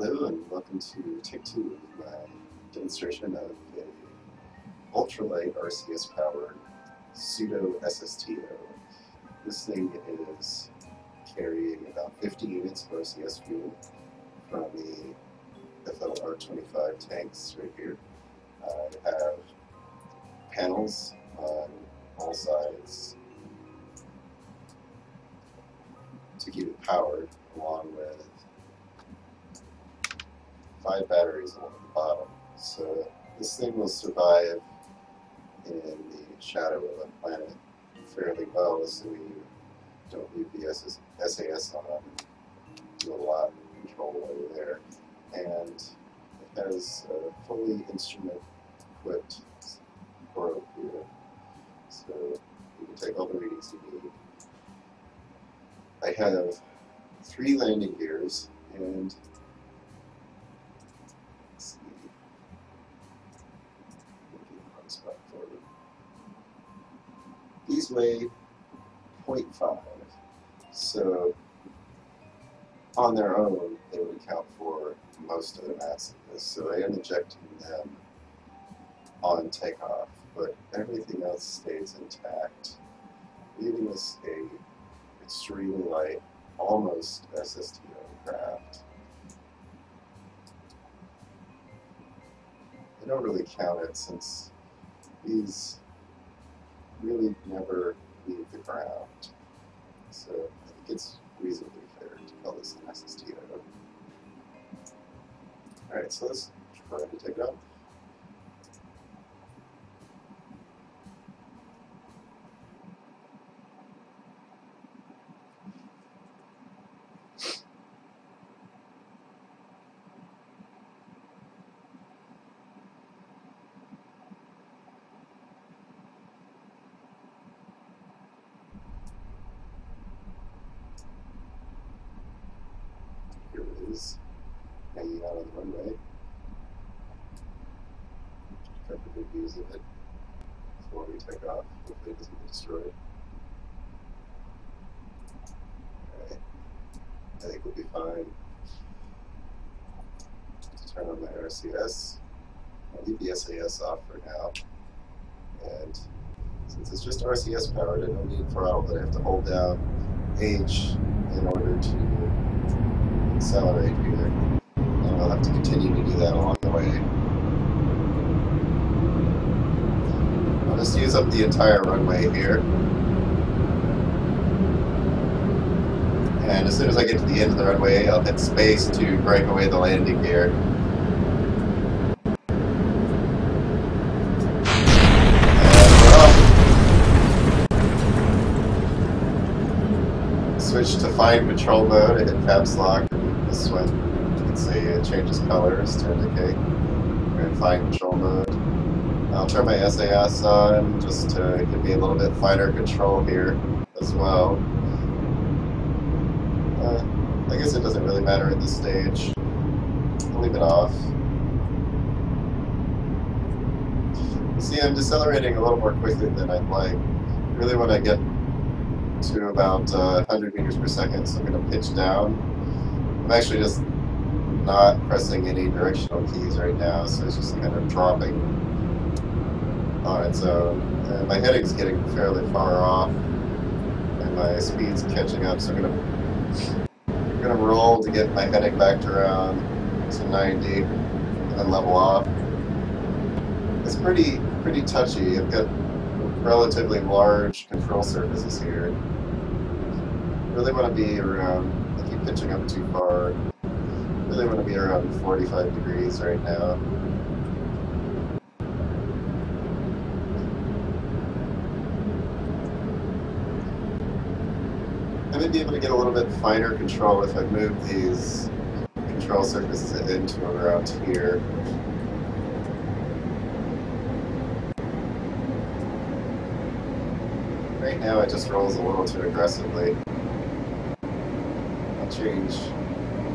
Hello and welcome to take 2 of my demonstration of a ultralight RCS powered pseudo-ssto. This thing is carrying about 50 units of RCS fuel from the FLR-25 tanks right here. I have panels on all sides to keep it powered, along with 5 batteries along the bottom. So this thing will survive in the shadow of a planet fairly well, assuming you don't leave the SAS on and do a lot of control while you're there. And it has a fully instrument-equipped probe here, so you can take all the readings you need. I have 3 landing gears, and let's see, spot for them. These weigh 0.5, so on their own they would account for most of the mass of this. So I am ejecting them on takeoff, but everything else stays intact, leaving us a extremely light, almost SSTO craft. I don't really count it since these really never leave the ground, so I think it's reasonably fair to call this an SSTO. Alright, so let's try to take it off. Here it is, hanging out on the runway. Try to make use of it before we take off. Hopefully it doesn't get destroyed. Alright, I think we'll be fine. To turn on my RCS. I'll leave the SAS off for now. And since it's just RCS powered, I don't need throttle, but I have to hold down H in order to accelerate here. And I'll have to continue to do that along the way. I'll just use up the entire runway here. And as soon as I get to the end of the runway, I'll hit space to break away the landing gear. Switch to fine control mode, I hit caps lock, and this one, you can see it changes colors to indicate we're in fine control mode. I'll turn my SAS on just to give me a little bit finer control here as well. I guess it doesn't really matter at this stage. I'll leave it off. You see, I'm decelerating a little more quickly than I'd like. Really want to get to about 100 meters per second, so I'm going to pitch down. I'm actually just not pressing any directional keys right now, so it's just kind of dropping on its own. And my heading's getting fairly far off, and my speed's catching up, so I'm going to roll to get my heading back to around to 90 and then level off. It's pretty touchy. I've got relatively large control surfaces here. Really want to be around, I keep pitching up too far, really want to be around 45 degrees right now. I may be able to get a little bit finer control if I move these control surfaces into around here. Right now it just rolls a little too aggressively. I'll change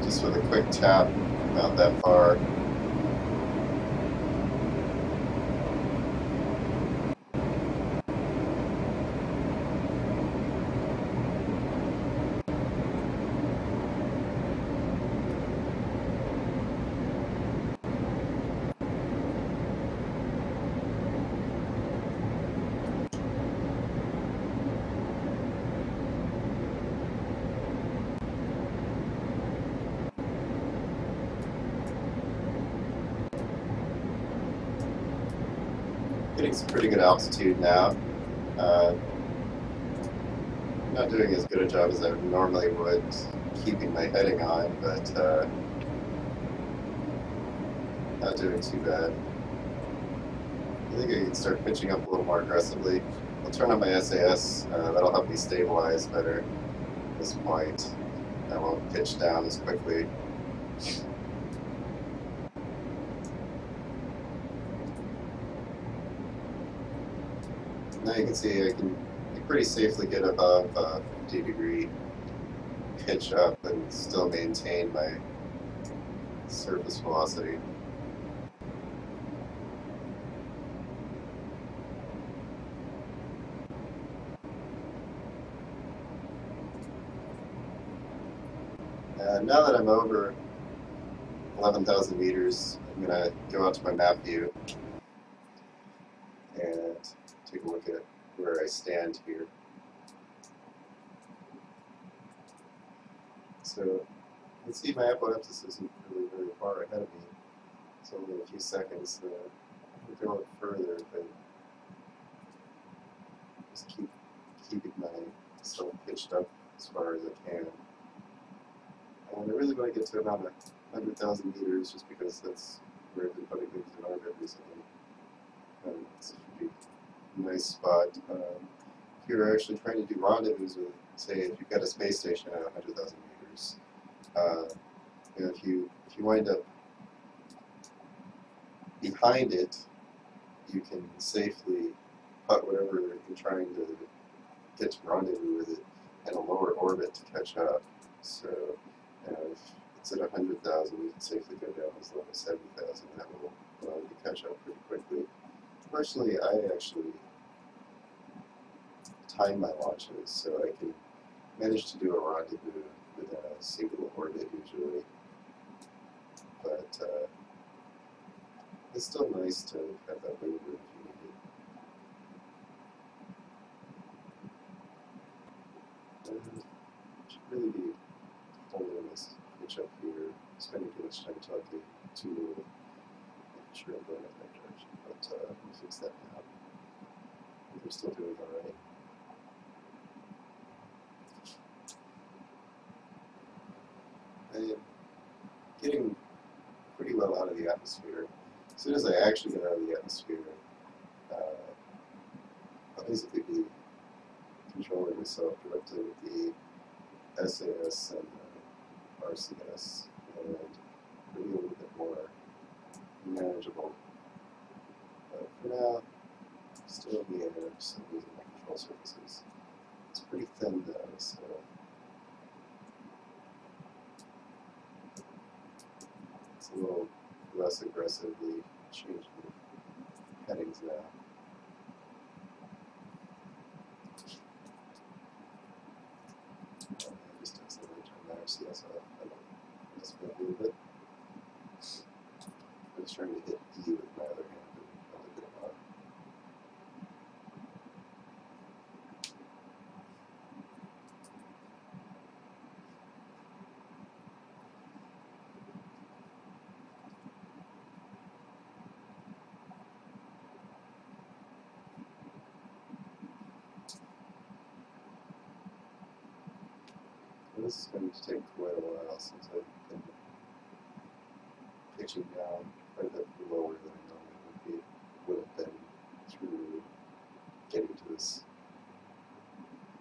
just with a quick tap, not that far. getting some pretty good altitude now. Not doing as good a job as I normally would keeping my heading on, but not doing too bad. I think I can start pitching up a little more aggressively. I'll turn on my SAS. That'll help me stabilize better at this point. I won't pitch down as quickly. Now you can see I can pretty safely get above 50-degree pitch up and still maintain my surface velocity. Now that I'm over 11,000 meters, I'm going to go out to my map view and take a look at where I stand here. So you can see my apoapsis isn't really very far ahead of me. It's only a few seconds. If I go further, but just keeping myself pitched up as far as I can. And I really want to get to about 100,000 meters just because that's where I've been putting things in orbit recently. It's a pretty nice spot. If you're actually trying to do rendezvous with, say, if you've got a space station at 100,000 meters, you know, if you wind up behind it, you can safely put whatever you're trying to get to rendezvous with it in a lower orbit to catch up. So, if it's at 100,000, you can safely go down as low as 70,000. That will allow you to catch up pretty quickly. Personally, I actually time my launches, so I can manage to do a rendezvous within a single orbit usually. But it's still nice to have that wiggle room if you need it. Should really be holding this pitch up here, spending too much time talking too little. I'm sure I'm going in that direction, but we'll fix that now. We're still doing alright. I am getting pretty well out of the atmosphere. As soon as I actually get out of the atmosphere, I'll basically be controlling myself directly with the SAS and RCS, and it'll be a little bit more manageable. But for now, still in the air, still using my control surfaces. It's pretty thin though, so it's a little less aggressively changing the headings now. I just accidentally turned my RCS off. I don't mess me up a little bit. I was trying to hit E with my other hand, but I did it wrong. Well, this is going to take quite a while since I've been pitching down quite a bit lower than I normally would have been through getting to this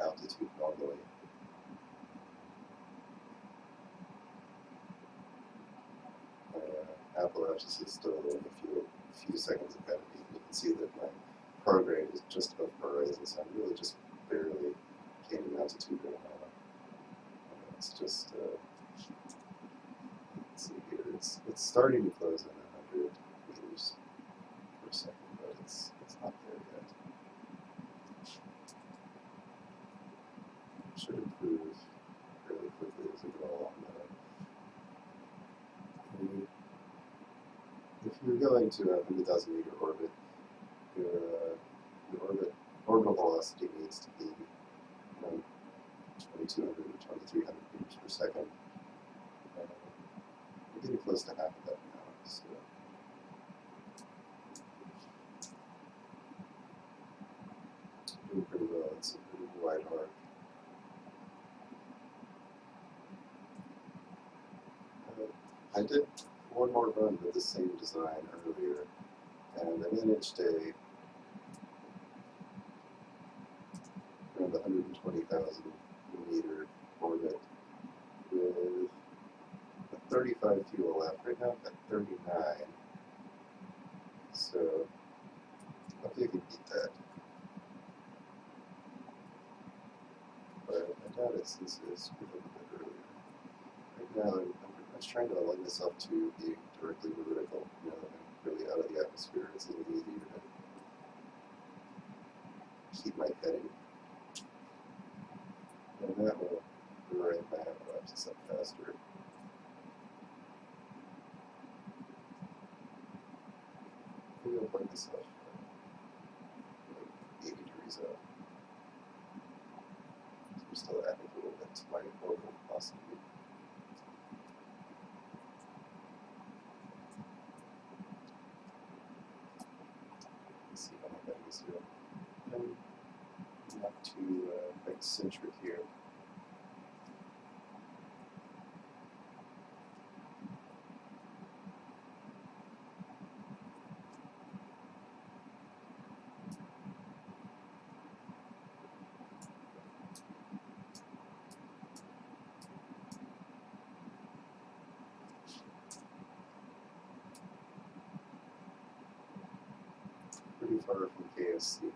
altitude normally. My apoapsis is still a few seconds ahead of me. You can see that my prograde is just above horizon, so I'm really just barely gaining altitude right now. It's just, let's see here, it's starting to close in 100 meters per second, but it's not there yet. It should improve fairly quickly as we go along though. If you're going to a 100,000 meter orbit, your orbital velocity needs to be 2,200 or 2,300 meters per second. We're getting close to half of that now. So wide arc. I did one more run with the same design earlier, and I managed a around 120,000 meter orbit with a 35 fuel left. Right now I'm at 39, so hopefully I can beat that. But I doubt it since it screwed up a bit earlier. Right now I'm pretty much trying to align myself to being directly vertical. You know, I'm really out of the atmosphere. It's a little easier to keep my heading. And that will ramp my avalanches up faster. Maybe I'll point myself like 80 degrees out. So I'm still adding a little bit to my orbit, possibly. Let's see how my heading is here. I'm not too eccentric here. Pretty far from KFC now.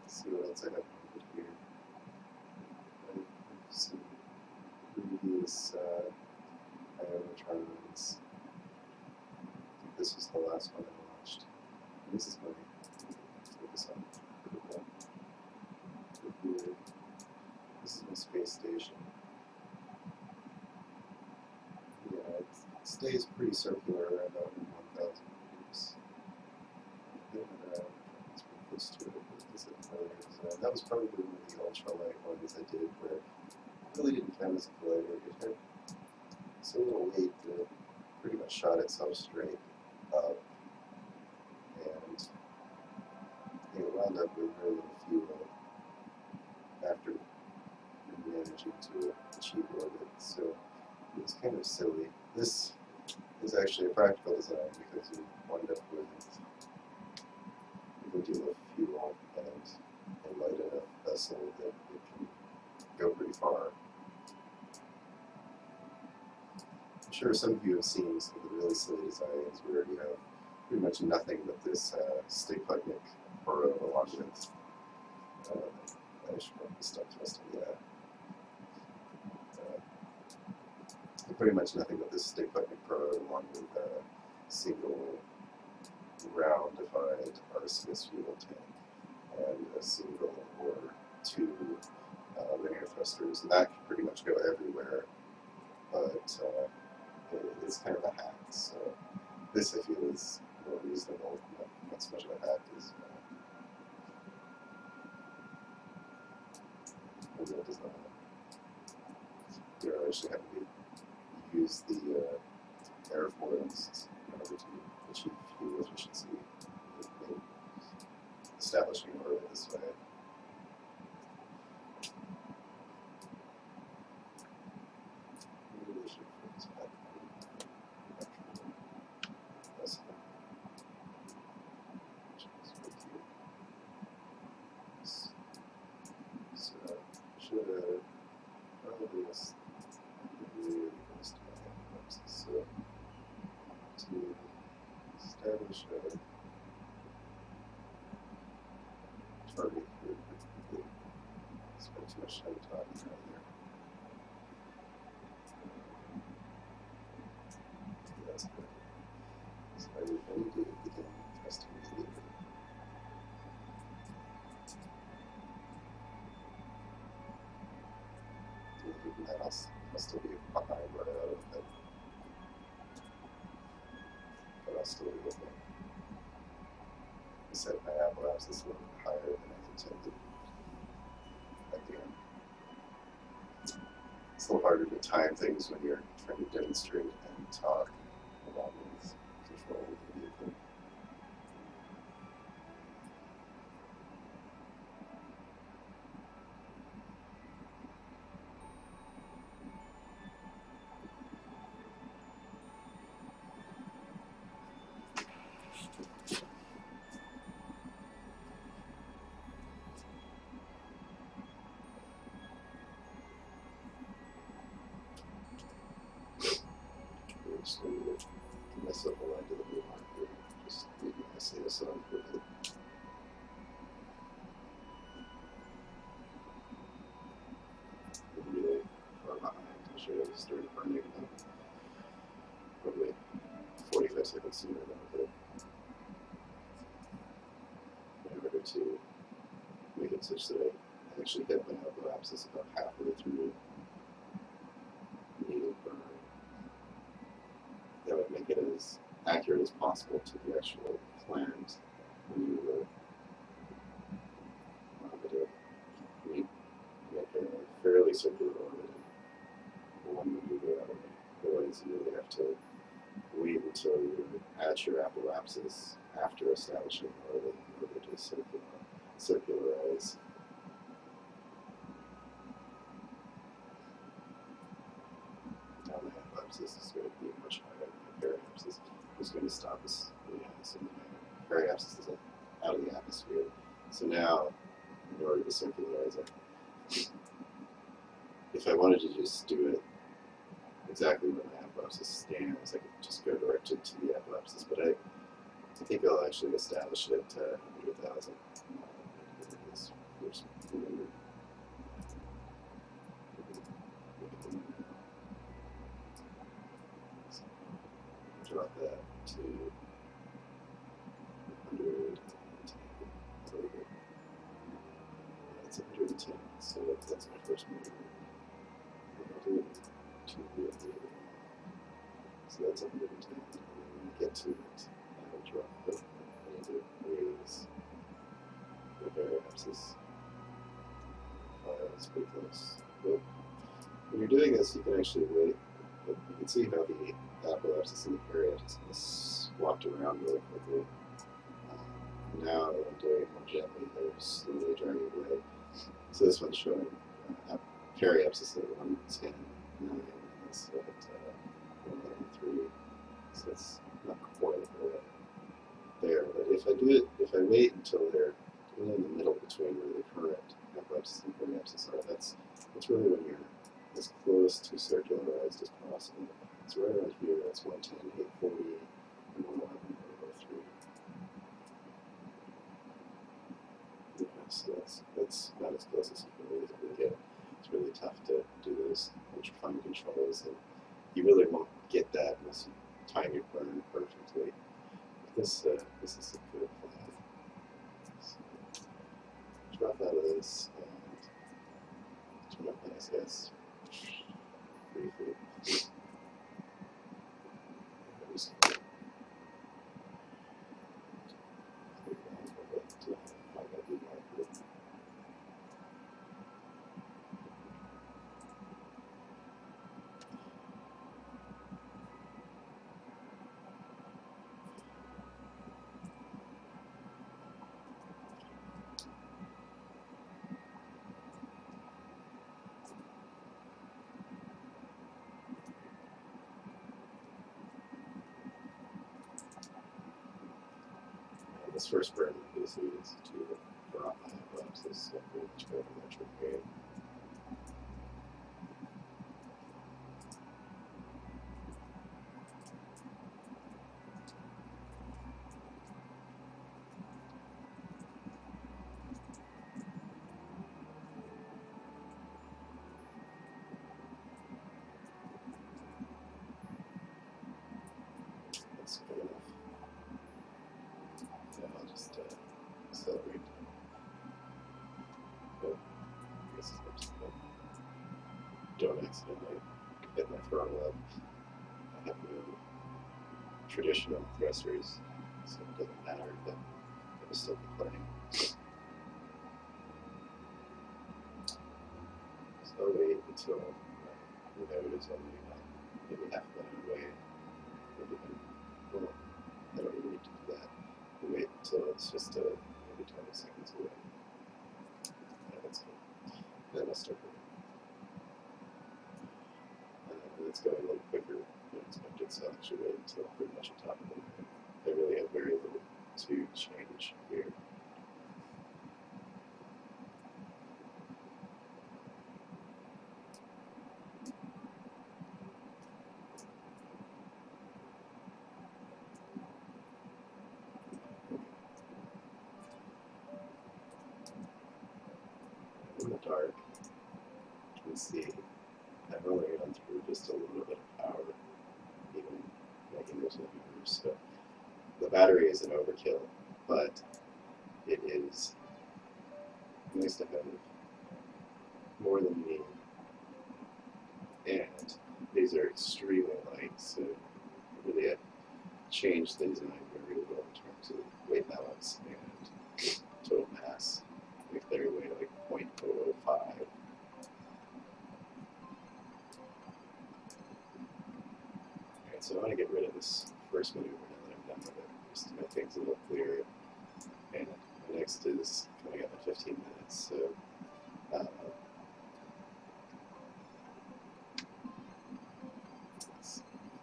Let's see what else I have over here. I have some previous ionotrons. I think this was the last one I launched. And this is my focus on Kerbal. Here. This is my space station. Yeah, it stays pretty circular around 1,000 meters. It's pretty close to it. That was probably one of the ultralight ones I did where it really didn't count as a collider. It had so little weight that it pretty much shot itself straight up, and it wound up with very little fuel after managing to achieve orbit. So it was kind of silly. This is actually a practical design because you wind up with a good deal of fuel and a light enough vessel that it can go pretty far. I'm sure some of you have seen some of the really silly designs where you have pretty much nothing but this Staputnik burrow along with, I should probably stop twisting that. Pretty much nothing but this Staputnik burrow along with a single round-defined RCS fuel tank and a single or two linear thrusters, and that can pretty much go everywhere, but it's kind of a hack, so this I feel is more reasonable, not so much of a hack as a real design. You're actually having to use the airfoils in order to achieve fuel efficiency, establishing an orbit this way. Maybe we should focus back on the actual vessel, which is right here. So should probably just really close to my hand. So to establish a target here pretty quickly. Spend too much time talking right there. That's good. So I need to begin thrusting immediately. Even then, I'll still be behind right out of it. But I'll still be with it. I set my avalanches a little bit higher than I intended. Again, it's a little harder to time things when you're trying to demonstrate and talk along with control of the vehicle. myself a line to the blue marker, just leave my RCS on for a bit. Really far behind. I should have started burning about probably 45 seconds sooner than I did in order to make it such that I actually get my elbow abscess about halfway through needle burn. That would make it as accurate as possible to the actual planned maneuver. We make a fairly circular orbit in one maneuver out of it. Otherwise, you really have to wait until you're at your apoapsis after establishing the orbit in order to circularize. Now my apoapsis is going to be much higher than my periapsis. What's going to stop us? Yeah, so my periapsis is out of the atmosphere. So now, in order to circularize it, if I wanted to just do it exactly where my apoapsis stands, I could just go directed to the apoapsis, but I think I'll actually establish it at 100,000. This first maneuver. So drop that to 110. That's 110, so that's my first maneuver. I'll do it to the other one. So that's 110. And when I get to it, I'll drop it. I need to raise the periapsis. That's pretty close. But when you're doing this, you can actually wait. But you can see how the apoapsis and the periapsis swapped around really quickly. Now that I'm doing it more gently, they're slowly driving away. So this one's showing periapsis at 110.9, and this at 111.3. So it's not quite there. But if I wait until they're in the middle between where the current apoapsis and periapsis are, that's really when you're as close to circularized as possible. It's right around here. That's 110, 840, and 111.3. Yeah, so that's not as close as you can really get. It's really tough to do those ultra-fine controls, and you really won't get that unless you time your burn perfectly. But this is a good plan. So drop out of this and turn up my RCS briefly. This first burn is to drop my apoapsis and pretty much go to retrograde. That's good enough. Yeah, I'll just accelerate. But I guess it's don't accidentally hit my throttle up. I have no traditional thrusters, so it doesn't matter, but I will still be playing. So I'll wait until the node is only maybe half a minute away. Well, I don't even need to do that. I'll wait until it's just maybe 20 seconds away. Yeah, that's good. Then I'll start moving. It's going a little quicker than expected, so I should wait until pretty much on top of it. I really have very little to change here. dark, you can see I've only gone through just a little bit of power, even making those numbers. So the battery is an overkill, but it is nice to have more than you need. And these are extremely light, so really changed the design very little in terms of weight balance and total mass. I think they weigh like 0.005. Alright, so I want to get rid of this first maneuver now that I'm done with it, just to make things a little clearer. And my next is coming up in 15 minutes, so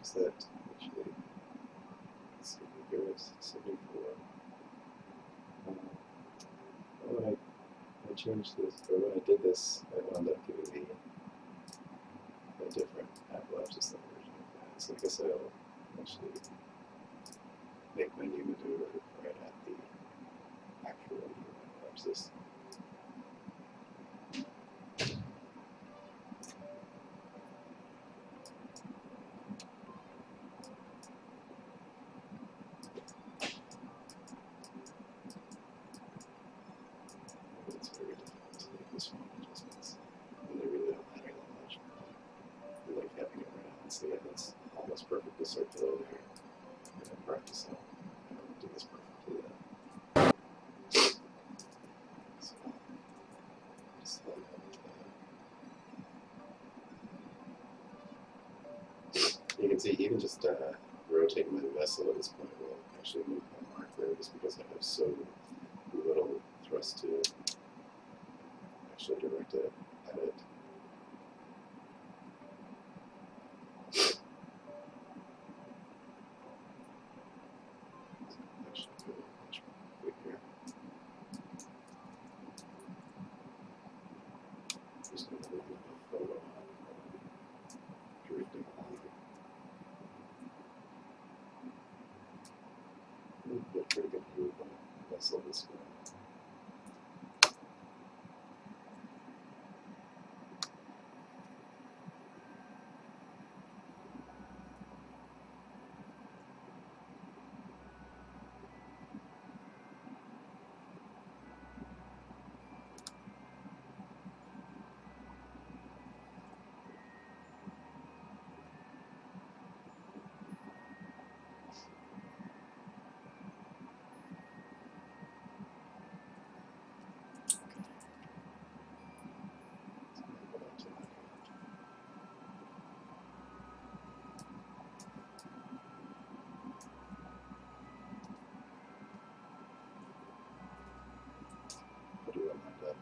is that actually, let's see, here it's 74. When I changed this, or when I did this, I wound up giving me a different Apple Watch system version of that. So I guess I'll actually make my new maneuver right at the actual new Apple Watch system. It's very difficult to make this one adjustments, and they really don't matter that much. I like having it around, so yeah, that's almost perfectly circular there. I'm going to practice out. I don't do this perfectly yet. So, just like that. You can see even just rotating my vessel at this point will actually move my marker just because I have so little thrust to actually direct it at it. Actually go much quicker. Just going to look at the photo drifting along. Get a pretty good view of the vessel this way. I'll do that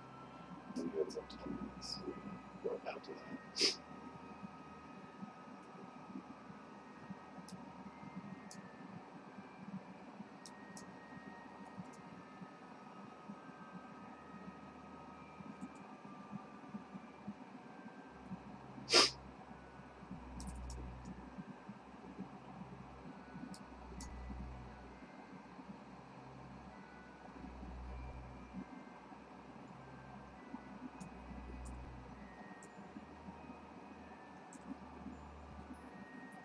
and it ends up 10 minutes, so we can work out to that.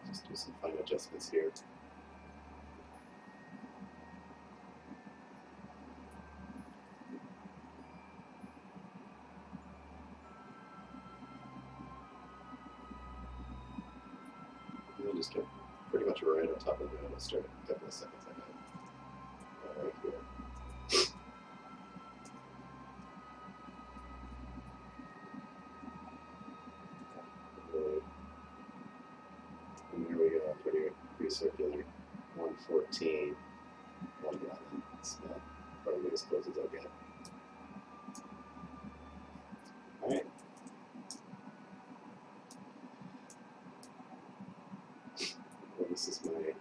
Just do some fine adjustments here. And then just get pretty much right on top of the ground and start a couple of seconds ahead. Right here. And there we go, pretty circular. 114, 111. It's not probably as close as I'll get. Alright. Well, this is my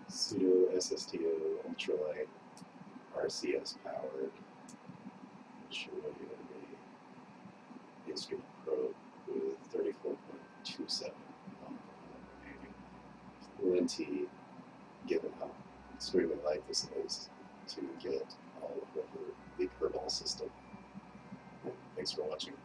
pseudo-ssto ultralight RCS powered instrument probe with 34.27 plenty, given how extremely light this is, to get all over the Kerbal system. Thanks for watching.